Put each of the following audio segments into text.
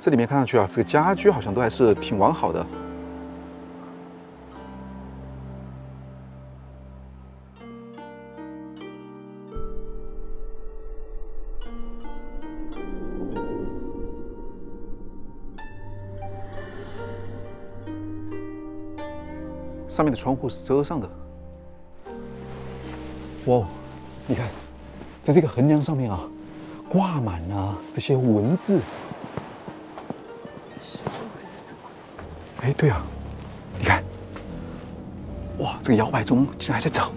这里面看上去啊，这个家居好像都还是挺完好的。上面的窗户是遮上的。哇，你看，在这个横梁上面啊，挂满了这些文字。哎，对啊，你看，哇，这个摇摆钟竟然还在走，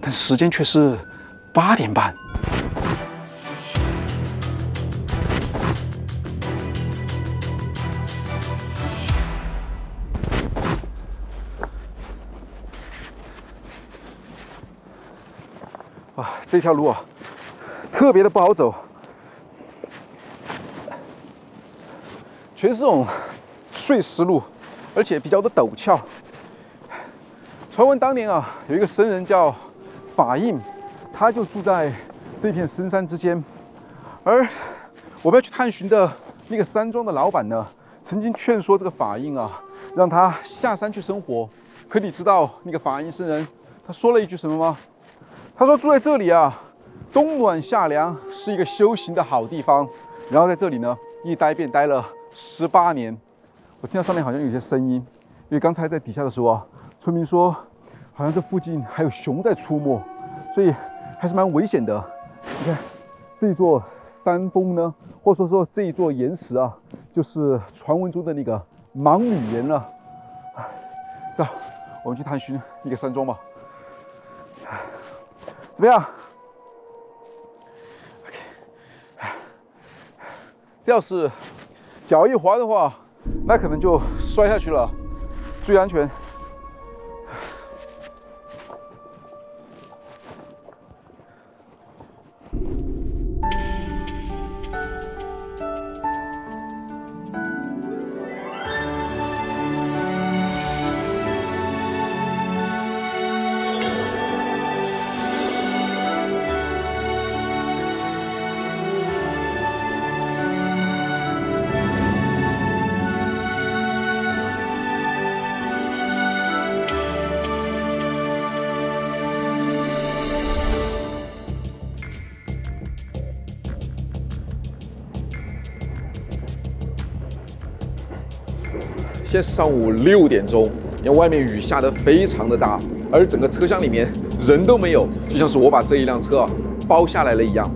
但时间却是8点半。哇，这条路啊，特别的不好走，全是这种碎石路，而且比较的陡峭。传闻当年啊，有一个僧人叫法印，他就住在这片深山之间。而我们要去探寻的那个山庄的老板呢，曾经劝说这个法印啊，让他下山去生活。可你知道那个法印僧人他说了一句什么吗？他说住在这里啊，冬暖夏凉，是一个修行的好地方。然后在这里呢，一待便待了18年。我听到上面好像有些声音，因为刚才在底下的时候啊，村民说好像这附近还有熊在出没，所以还是蛮危险的。你看这一座山峰呢，或者说这一座岩石啊，就是传闻中的那个盲女岩了。走，我们去探寻一个山庄吧。怎么样 ？OK， 这要是脚一滑的话，那可能就摔下去了，注意安全。现在是上午6点钟，因为外面雨下得非常的大，而整个车厢里面人都没有，就像是我把这一辆车啊包下来了一样。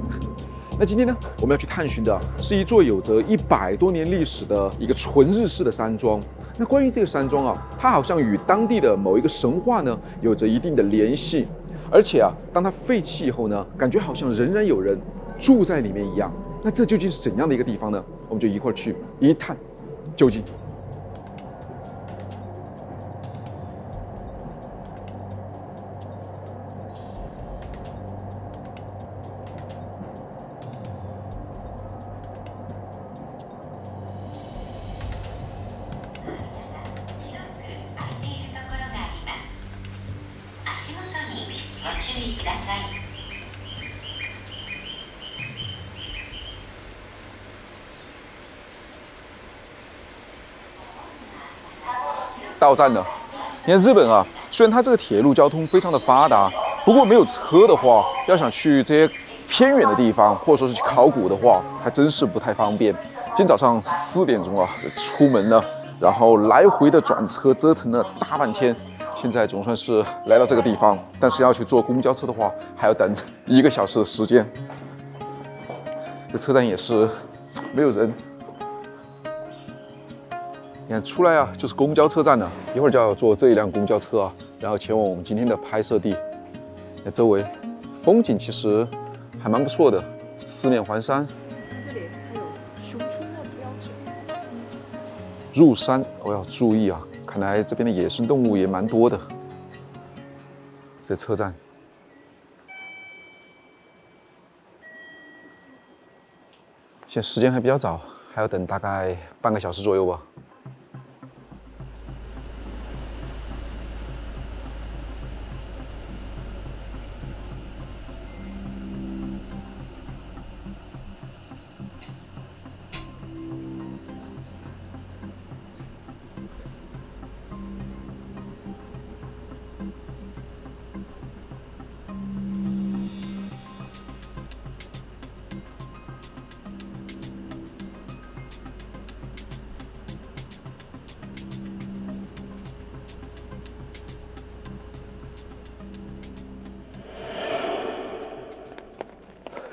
那今天呢，我们要去探寻的是一座有着100多年历史的一个纯日式的山庄。那关于这个山庄啊，它好像与当地的某一个神话呢有着一定的联系，而且啊，当它废弃以后呢，感觉好像仍然有人住在里面一样。那这究竟是怎样的一个地方呢？我们就一块儿去一探究竟。到站了。你看日本啊，虽然它这个铁路交通非常的发达，不过没有车的话，要想去这些偏远的地方，或者说是去考古的话，还真是不太方便。今天早上4点钟啊出门了，然后来回的转车折腾了大半天，现在总算是来到这个地方。但是要去坐公交车的话，还要等1个小时的时间。这车站也是没有人。你看出来啊，就是公交车站了。一会儿就要坐这一辆公交车啊，然后前往我们今天的拍摄地。那周围风景其实还蛮不错的，四面环山。这里还有熊出没的标志。入山我要注意啊，看来这边的野生动物也蛮多的。这车站。现在时间还比较早，还要等大概半个小时左右吧。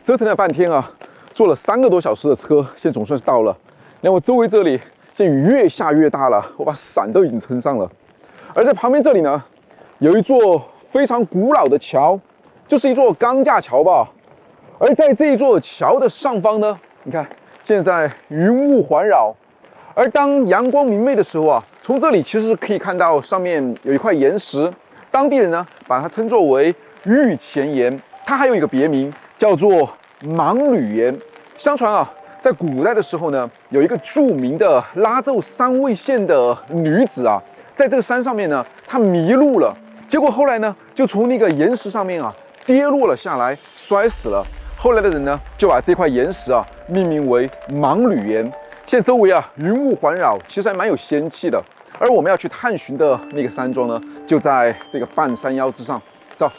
折腾了半天啊，坐了3个多小时的车，现在总算是到了。那我周围这里现在雨越下越大了，我把伞都已经撑上了。而在旁边这里呢，有一座非常古老的桥，就是一座钢架桥吧。而在这一座桥的上方呢，你看现在云雾环绕，而当阳光明媚的时候啊，从这里其实是可以看到上面有一块岩石，当地人呢把它称作为玉前岩，它还有一个别名叫做盲女岩。相传啊，在古代的时候呢，有一个著名的拉纣3位县的女子啊，在这个山上面呢，她迷路了，结果后来呢，就从那个岩石上面啊跌落了下来，摔死了。后来的人呢，就把这块岩石啊命名为盲女岩。现在周围啊云雾环绕，其实还蛮有仙气的。而我们要去探寻的那个山庄呢，就在这个半山腰之上。走，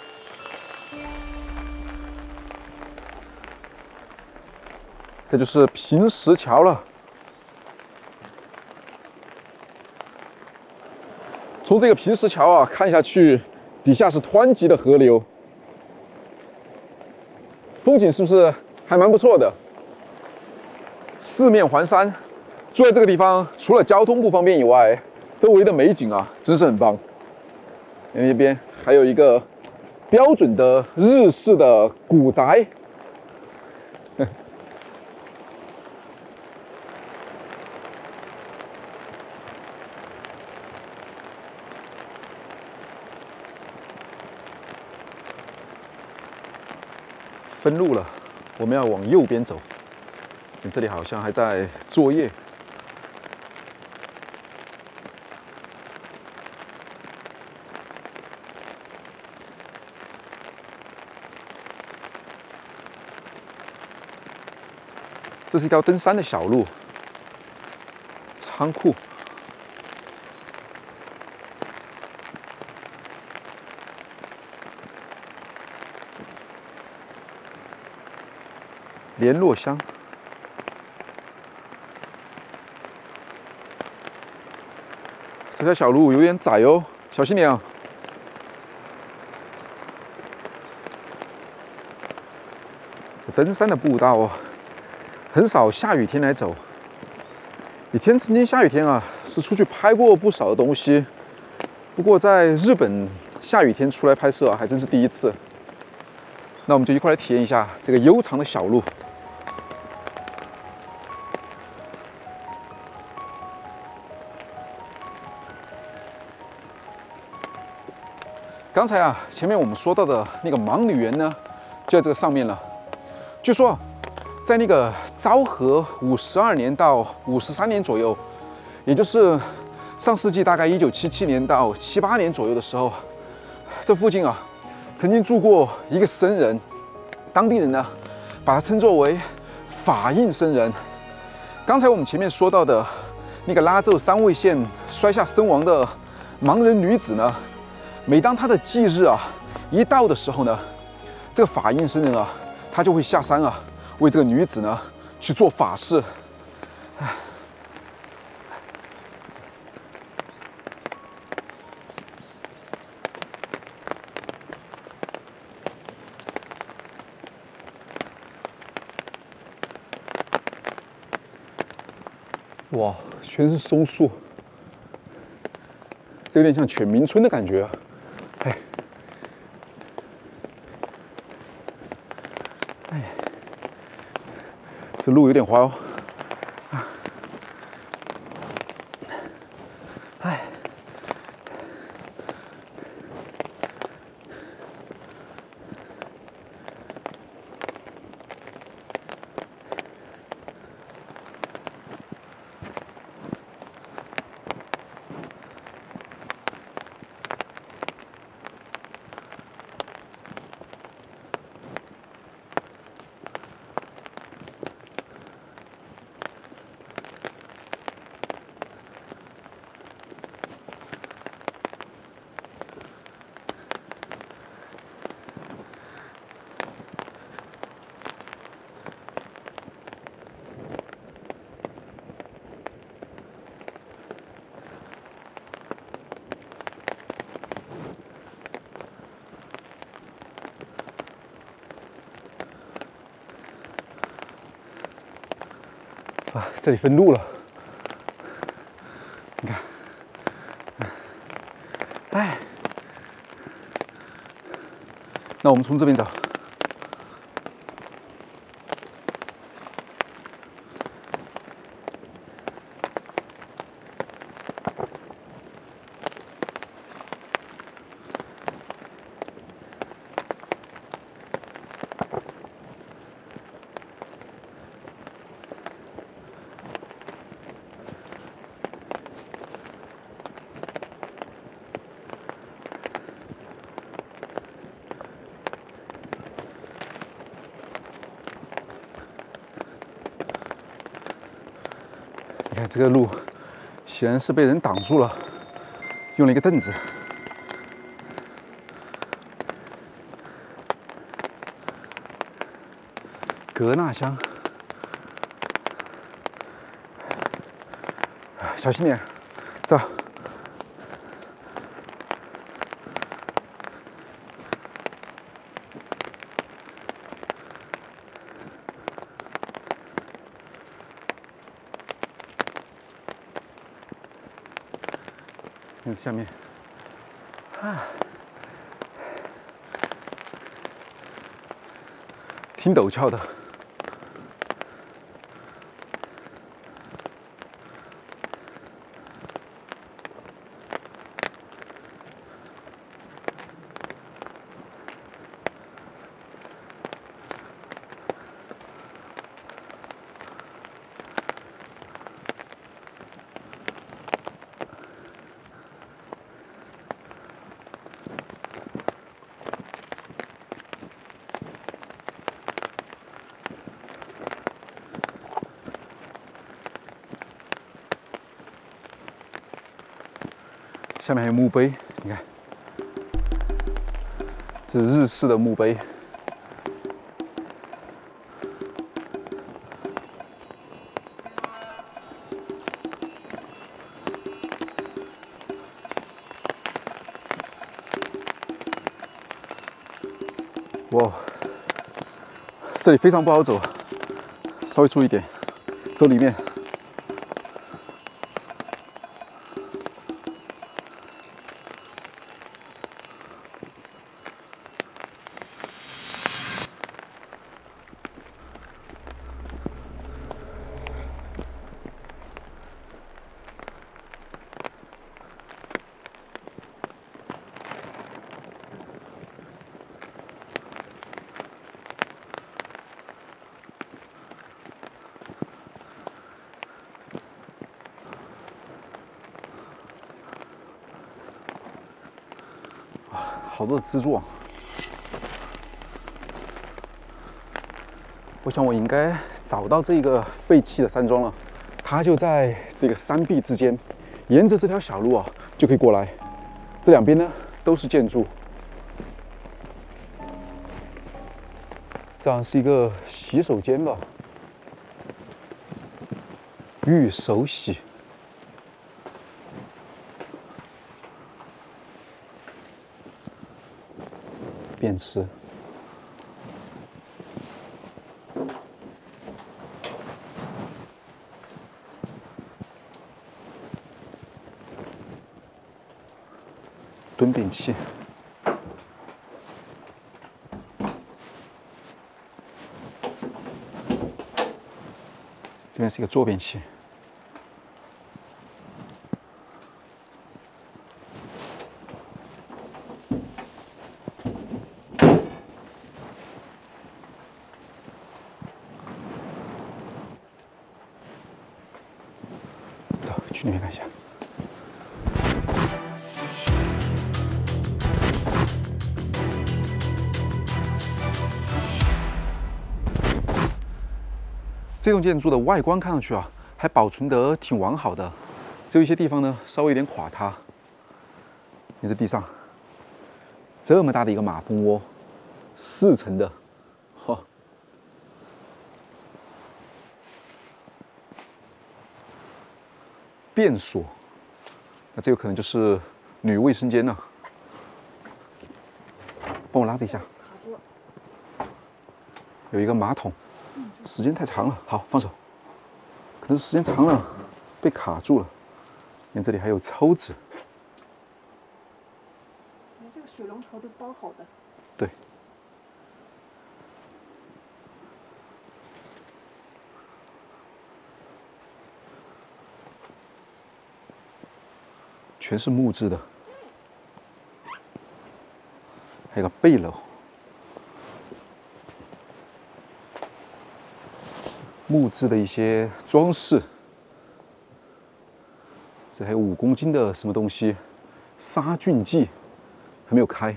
这就是平石桥了。从这个平石桥啊看下去，底下是湍急的河流。风景是不是还蛮不错的？四面环山，住在这个地方，除了交通不方便以外，周围的美景啊，真是很棒。那边还有一个标准的日式的古宅，分路了，我们要往右边走。你这里好像还在作业。这是一条登山的小路，仓库。联络箱。这条小路有点窄哦，小心点啊！登山的步道哦，很少下雨天来走。以前曾经下雨天啊，是出去拍过不少的东西，不过在日本下雨天出来拍摄啊，还真是第一次。那我们就一块来体验一下这个悠长的小路。刚才啊，前面我们说到的那个盲女园呢，就在这个上面了。据说，在那个昭和52年到53年左右，也就是上世纪大概1977年到78年左右的时候，这附近啊，曾经住过一个僧人，当地人呢，把他称作为法印僧人。刚才我们前面说到的那个拉纣3位县摔下身亡的盲人女子呢，每当她的忌日啊一到的时候呢，这个法印僧人啊，他就会下山啊，为这个女子呢去做法事。哇，全是松树，这有点像犬鸣村的感觉啊！哎，哎，这路有点滑哦。哎，啊，这里分路了，你看，哎，那我们从这边走。你看这个路，显然是被人挡住了，用了一个凳子。格纳香，小心点，走。看下面，啊，挺陡峭的。下面还有墓碑，你看，这是日式的墓碑。哇，这里非常不好走，稍微注意点，走里面。好多的蜘蛛网，我想我应该找到这个废弃的山庄了，它就在这个山壁之间，沿着这条小路啊就可以过来。这两边呢都是建筑，这样是一个洗手间吧，御手洗。便池，蹲便器，这边是一个坐便器。去那边看一下。这栋建筑的外观看上去啊，还保存得挺完好的，只有一些地方呢稍微有点垮塌。你这地上这么大的一个马蜂窝，4层的，嚯！便所，那这有可能就是女卫生间了。帮我拉这一下。有一个马桶，时间太长了，好，放手。可能时间长了被卡住了。你看这里还有抽子，这个水龙头都包好的。对。全是木质的，还有个背篓，木质的一些装饰。这还有5公斤的什么东西，杀菌剂，还没有开。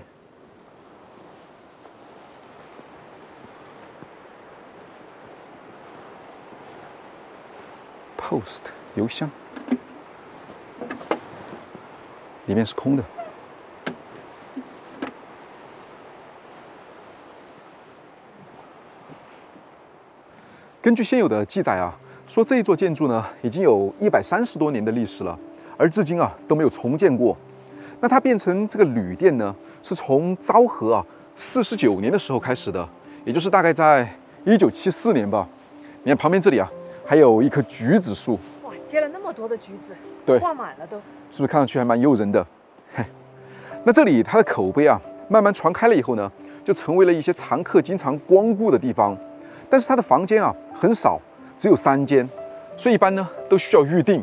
Post 邮箱。里面是空的。根据现有的记载啊，说这一座建筑呢已经有130多年的历史了，而至今啊都没有重建过。那它变成这个旅店呢，是从昭和啊49年的时候开始的，也就是大概在1974年吧。你看旁边这里啊，还有一棵橘子树。哇，结了那么多的橘子，对，挂满了都。是不是看上去还蛮诱人的？嘿，那这里它的口碑啊，慢慢传开了以后呢，就成为了一些常客经常光顾的地方。但是它的房间啊很少，只有3间，所以一般呢都需要预定。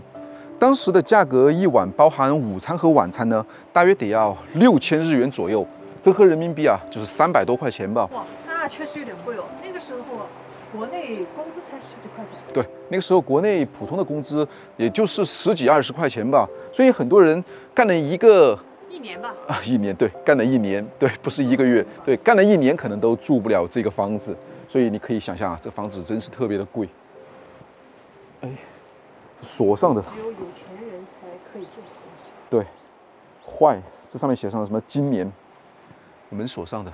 当时的价格一晚包含午餐和晚餐呢，大约得要6000日元左右，折合人民币啊就是300多块钱吧。哇，那确实有点贵哦。那个时候国内工资才10几块钱。对，那个时候国内普通的工资也就是10几20块钱吧，所以很多人干了1年吧。1年，对，干了1年，对，不是1个月，对，干了1年可能都住不了这个房子，所以你可以想象啊，这房子真是特别的贵。哎，锁上的，只有有钱人才可以住的东西。对，坏，这上面写上了什么今年，门锁上的。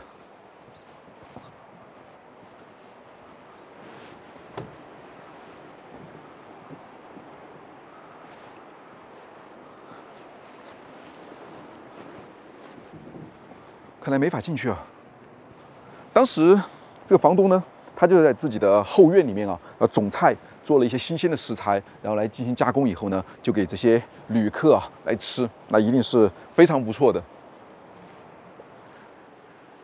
看来没法进去啊。当时这个房东呢，他就在自己的后院里面啊，种菜，做了一些新鲜的食材，然后来进行加工以后呢，就给这些旅客啊来吃，那一定是非常不错的。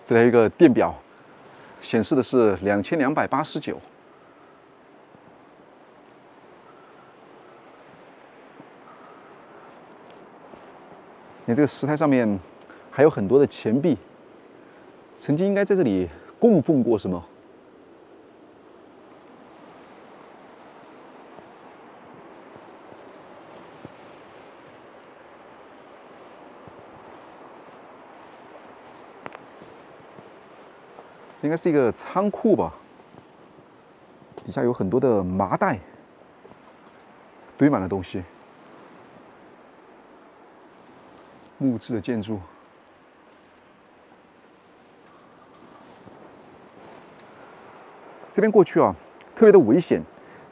这里还有一个电表，显示的是2289。你这个石台上面还有很多的钱币。曾经应该在这里供奉过什么？这应该是一个仓库吧？底下有很多的麻袋，堆满了东西。木质的建筑。这边过去啊，特别的危险，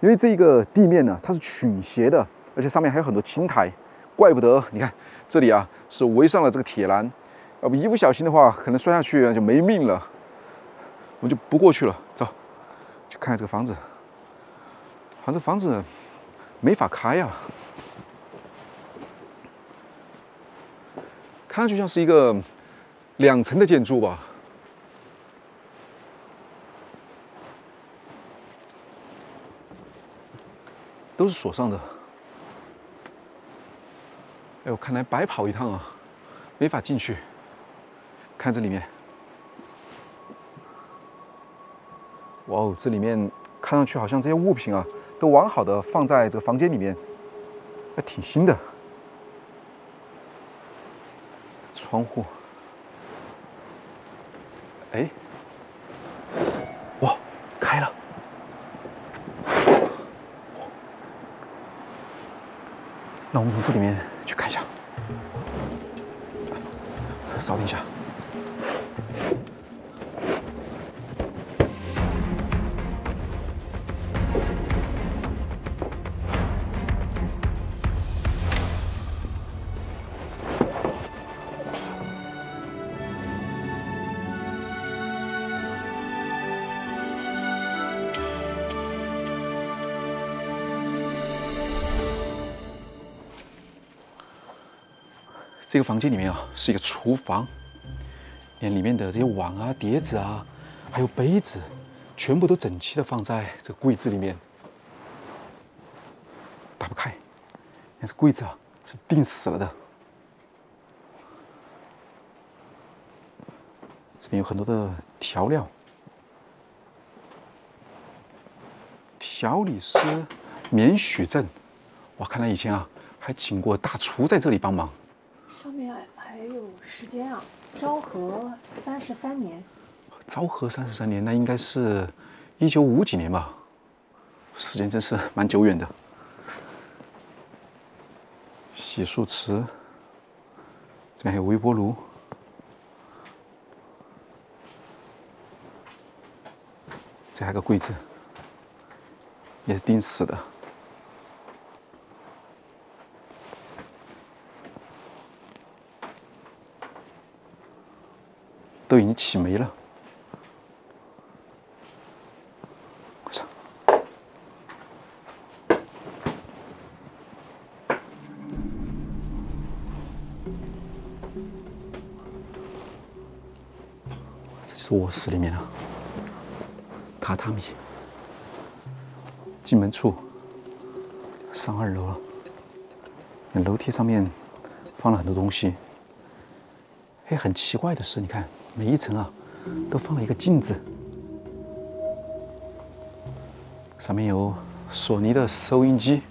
因为这个地面呢，它是倾斜的，而且上面还有很多青苔，怪不得你看这里啊是围上了这个铁栏，要不一不小心的话，可能摔下去就没命了。我们就不过去了，走，去看看这个房子。好像这房子没法开啊，看上去像是一个2层的建筑吧。都是锁上的。哎呦，看来白跑一趟啊，没法进去。看这里面，哇哦，这里面看上去好像这些物品啊，都完好的放在这个房间里面，还挺新的。窗户，哎，哇，开了。那我们从这里面去看一下，稍等一下。这个房间里面啊是一个厨房，连里面的这些碗啊、碟子啊，还有杯子，全部都整齐的放在这个柜子里面。打不开，那这柜子啊是钉死了的。这边有很多的调料，调理师免许证。哇，看来以前啊还请过大厨在这里帮忙。上面还有时间啊，昭和33年。昭和33年，那应该是1950几年吧？时间真是蛮久远的。洗漱池，这边还有微波炉。这还有个柜子，也是钉死的。都已经起霉了。快上！这就是卧室里面啊，榻榻米。进门处，上2楼了。楼梯上面放了很多东西。哎，很奇怪的是，你看每一层啊，都放了一个镜子，上面有索尼的收音机，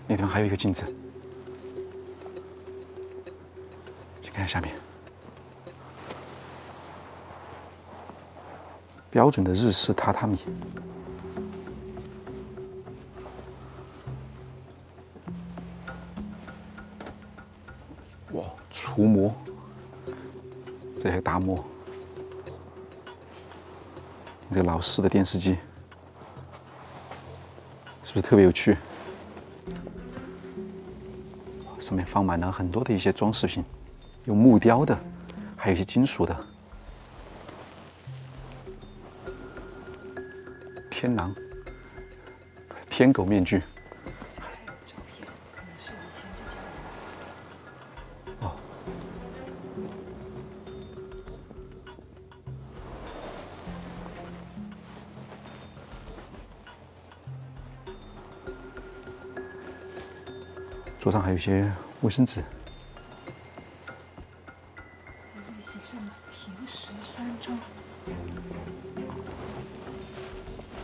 那地方还有一个镜子。去看下面，标准的日式榻榻米。哇，除膜，这还有大幕。这个老式的电视机，是不是特别有趣？上面放满了很多的一些装饰品，有木雕的，还有一些金属的。天狼、天狗面具。哦。桌上还有一些卫生纸。写上了平石山庄。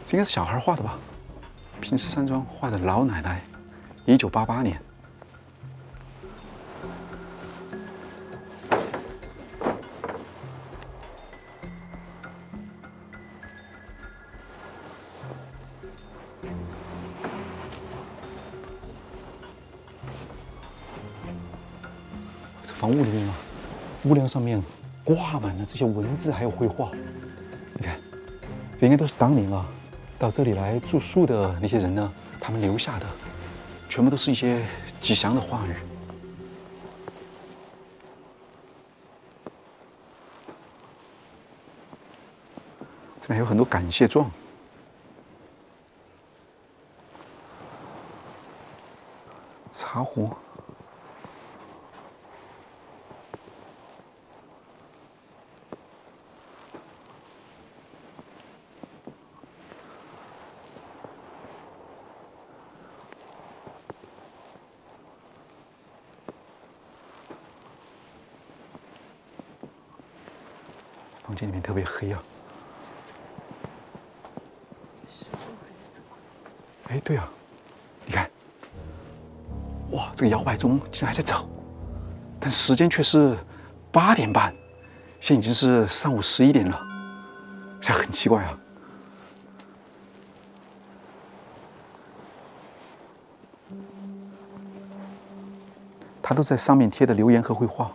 这应该是小孩画的吧？平石山庄画的老奶奶，1988年。这房屋里面啊，屋梁上面挂满了这些文字，还有绘画。你看，这应该都是当年啊到这里来住宿的那些人呢，他们留下的，全部都是一些吉祥的话语。这边还有很多感谢状。茶壶。房间里面特别黑啊。哎，对啊，你看，哇，这个摇摆钟竟然还在走，但时间却是8点半，现在已经是上午11点了，这很奇怪啊。他都在上面贴的留言和绘画。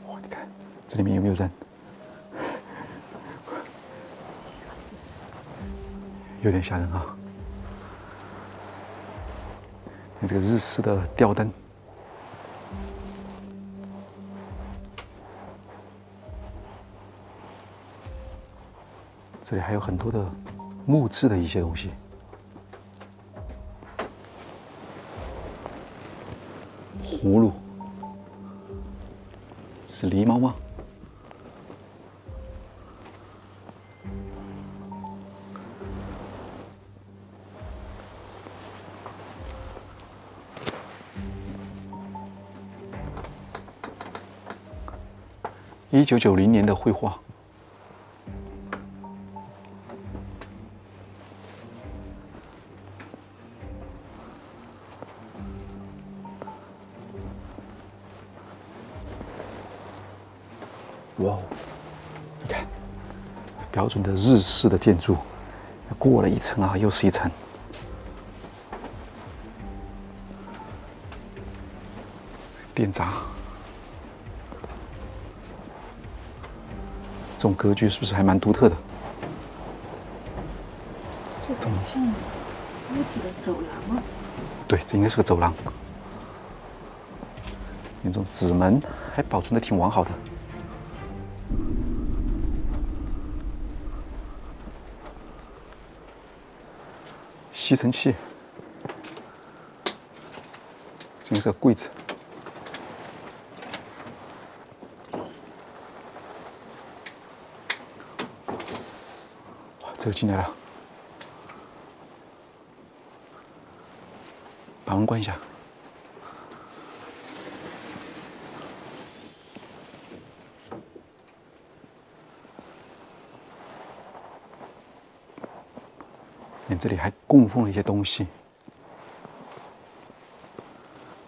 哇，你看这里面有没有人？有点吓人啊！看这个日式的吊灯。这里还有很多的木质的一些东西。葫芦是狸猫吗？1990年的绘画。哇哦，你看，标准的日式的建筑，过了一层啊，又是一层。电闸，这种格局是不是还蛮独特的？这个好像屋子的走廊啊。对，这应该是个走廊。那种纸门还保存的挺完好的。吸尘器，这应该是个柜子。哇，这个进来了，把门关一下。看这里还供奉了一些东西，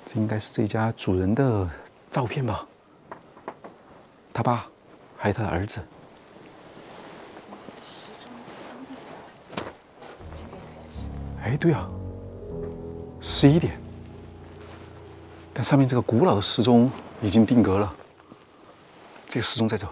这应该是这家主人的照片吧？他爸，还有他的儿子。哎，对啊，11点，但上面这个古老的时钟已经定格了，这个时钟在走。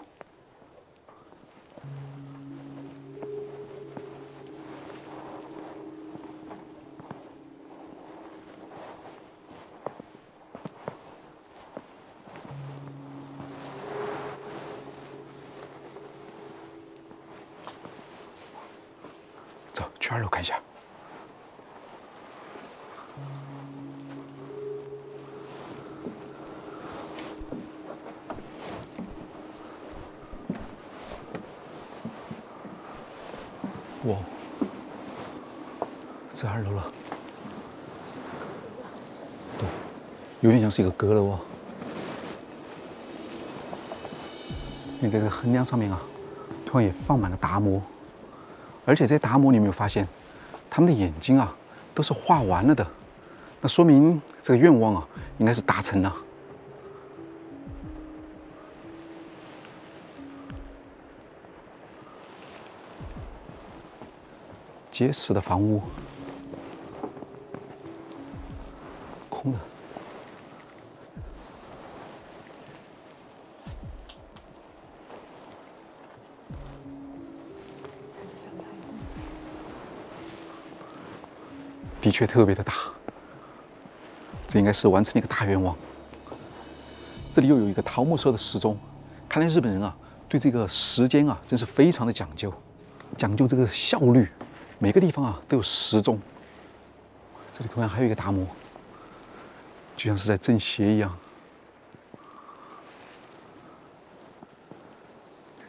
走，去2楼看一下。哇，这2楼了。对，有点像是一个阁楼哦。你这个横梁上面啊，突然也放满了达摩，而且这些达摩你有没有发现，他们的眼睛啊都是画完了的，那说明这个愿望啊应该是达成了。结实的房屋，空的。的确特别的大，这应该是完成了一个大愿望。这里又有一个桃木色的时钟，看来日本人啊对这个时间啊真是非常的讲究，讲究这个效率。每个地方啊都有时钟。这里突然还有一个达摩，就像是在正邪一样。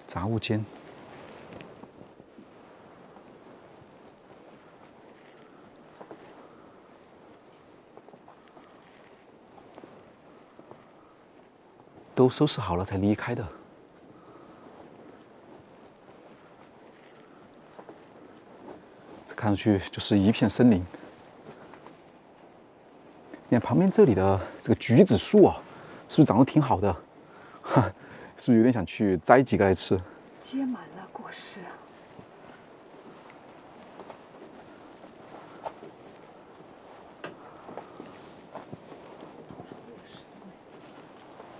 杂物间。都收拾好了才离开的。这看上去就是一片森林。你看旁边这里的这个橘子树啊，是不是长得挺好的？哈，是不是有点想去摘几个来吃？结满了果实啊。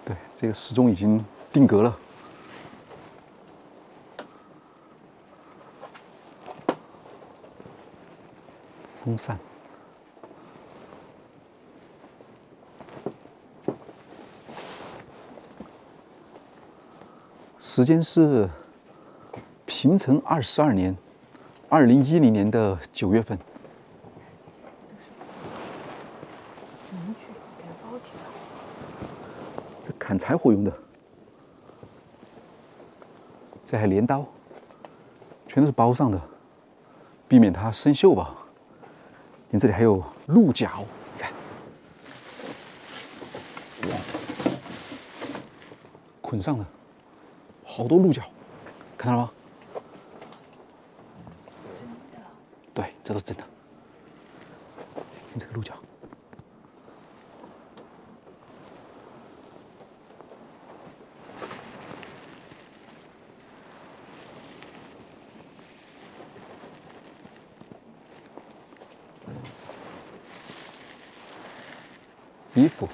对，这个时钟已经定格了。风扇。时间是平成22年，2010年的9月份。农具给它包起来。这砍柴火用的，这还镰刀，全都是包上的，避免它生锈吧。你这里还有鹿角，你看，哇，捆上的，好多鹿角，看到了吗？真的。对，这都是真的。看这个鹿角。衣服，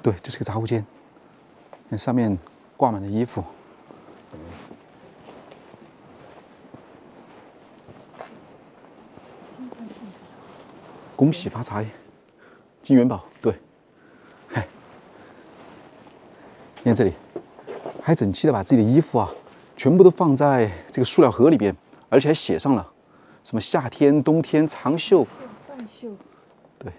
对，这是个杂物间，那上面挂满了衣服。恭喜发财，金元宝，对，嗨，你看这里，还整齐的把自己的衣服啊，全部都放在这个塑料盒里边，而且还写上了什么夏天、冬天、长袖、半袖。对，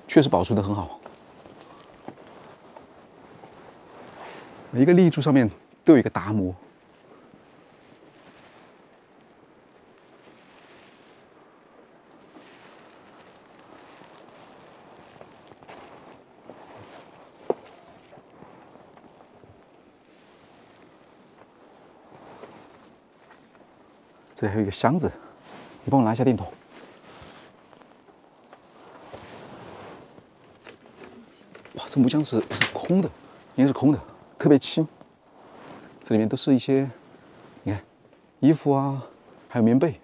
确实保存得很好。每一个立柱上面都有一个达摩。这里还有一个箱子，你帮我拿一下电筒。哇，这木箱子是空的，应该是空的，特别轻。这里面都是一些，你看，衣服啊，还有棉被。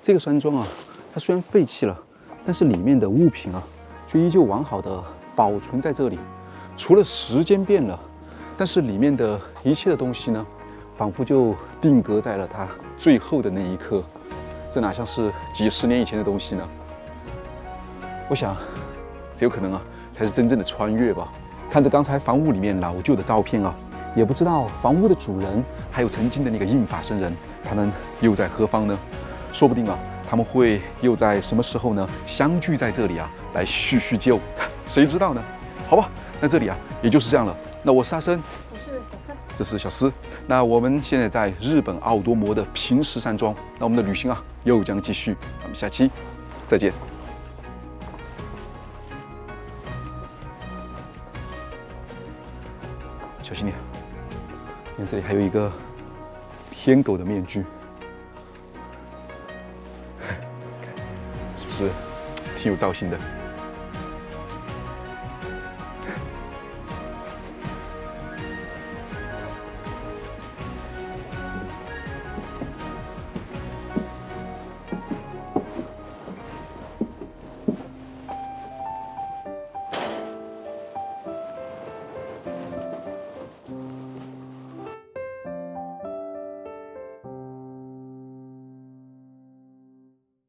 这个山庄啊，它虽然废弃了，但是里面的物品啊，却依旧完好的保存在这里。除了时间变了，但是里面的一切的东西呢，仿佛就定格在了它最后的那一刻。这哪像是几十年以前的东西呢？我想，这有可能啊，才是真正的穿越吧。看着刚才房屋里面老旧的照片啊，也不知道房屋的主人还有曾经的那个应法生人，他们又在何方呢？说不定啊，他们会又在什么时候呢相聚在这里啊，来叙叙旧，谁知道呢？好吧，那这里啊，也就是这样了。那我是阿生，我是小范，这是小思。那我们现在在日本奥多摩的平石山庄，那我们的旅行啊又将继续。我们下期再见。小心点，你看这里还有一个天狗的面具。是不是挺有造型的？